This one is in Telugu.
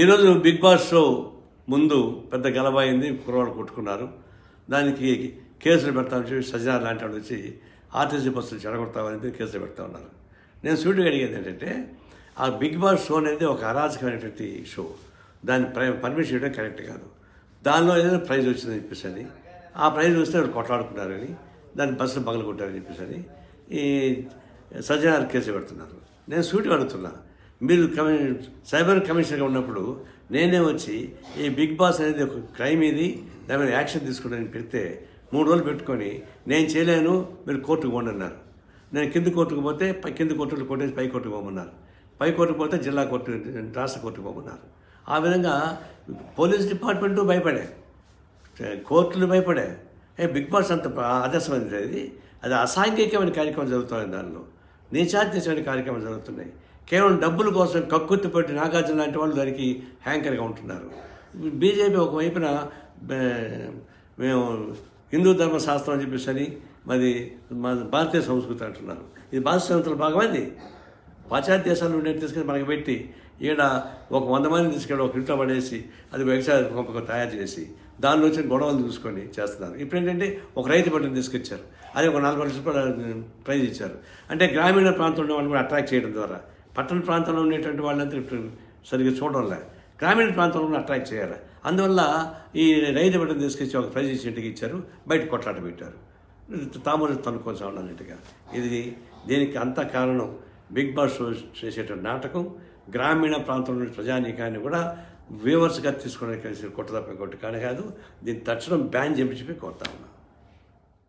ఈరోజు బిగ్ బాస్ షో ముందు పెద్ద గలబైంది, కుర్రవాళ్ళు కొట్టుకున్నారు. దానికి కేసులు పెడతామని చెప్పి సజ్జన లాంటి వాళ్ళు వచ్చి ఆర్టీసీ బస్సులు చెడగొడతామని కేసులు పెడతా ఉన్నారు. నేను సూటిగా అడిగేది ఏంటంటే, ఆ బిగ్ బాస్ షో అనేది ఒక అరాచకమైనటువంటి షో. దాన్ని పర్మిషన్ ఇవ్వడం కరెక్ట్ కాదు. దానిలో ఏదైనా ప్రైజ్ వచ్చిందని చెప్పేసి ఆ ప్రైజ్ వస్తే వాళ్ళు కొట్లాడుకున్నారని, దాన్ని బస్సులు పగలు కొట్టారని చెప్పేసి ఈ సజ్జన కేసు పెడుతున్నారు. నేను సూటిగా అడుగుతున్నా, మీరు సైబర్ కమిషనర్గా ఉన్నప్పుడు నేనే వచ్చి ఈ బిగ్ బాస్ అనేది ఒక క్రైమ్, ఇది దాని మీద యాక్షన్ తీసుకోవడానికి పెడితే 3 రోజులు పెట్టుకొని నేను చేయలేను, మీరు కోర్టుకు పోండి అన్నారు. నేను కింది కోర్టుకు పోతే కింది కోర్టులు కొట్టేసి పై కోర్టుకు పోమన్నారు. పై కోర్టుకు పోతే జిల్లా కోర్టు, రాష్ట్ర కోర్టుకు పోమన్నారు. ఆ విధంగా పోలీస్ డిపార్ట్మెంటు భయపడే, కోర్టులు భయపడే. బిగ్ బాస్ అంత ఆదర్శమైనది, అది అసాంఘికమైన కార్యక్రమం జరుగుతుంది. దానిలో నీచాత్యమైన కార్యక్రమాలు జరుగుతున్నాయి. కేవలం డబ్బుల కోసం కక్కుర్తి పెట్టి నాగార్జున లాంటి వాళ్ళు దానికి హ్యాంకర్గా ఉంటున్నారు. బీజేపీ ఒకవైపున మేము హిందూ ధర్మశాస్త్రం అని చెప్పేసి మరి మన భారతీయ సంస్కృతి అంటున్నారు. ఇది భారత సంస్కృతిలో భాగమైంది. పాశ్చాత్య దేశాల నుండి తీసుకొని మనకి పెట్టి ఈడ ఒక 100 మందిని తీసుకెళ్ళి ఒక ఇంట్లో పడేసి అది వ్యవసాయ పంపకం తయారు చేసి దానిలో వచ్చిన గొడవలు చూసుకొని చేస్తున్నారు. ఇప్పుడు ఏంటంటే ఒక రైతు పంటను తీసుకొచ్చారు, అది ఒక 40 లక్షల రూపాయలు ప్రైజ్ ఇచ్చారు. అంటే గ్రామీణ ప్రాంతంలో వాళ్ళు కూడా అట్రాక్ట్ చేయడం ద్వారా పట్టణ ప్రాంతంలో ఉండేటువంటి వాళ్ళంతా సరిగ్గా చూడడంలే, గ్రామీణ ప్రాంతంలో అట్రాక్ట్ చేయాలి. అందువల్ల ఈ రైతు పంటను తీసుకొచ్చి ఒక ప్రైజ్ ఇచ్చి ఇంటికి ఇచ్చారు, బయట కొట్లాట పెట్టారు, తాము తనుకోసం అన్నట్టుగా. ఇది దీనికి అంత కారణం బిగ్ బాస్ షో చేసేటువంటి నాటకం. గ్రామీణ ప్రాంతంలోని ప్రజానీకాన్ని కూడా వ్యూవర్స్గా తీసుకోవడానికి కొట్టదప్ప కొట్టు కానీ కాదు. దీన్ని తక్షణం బ్యాన్ చేయించి కోరుతా ఉన్నా.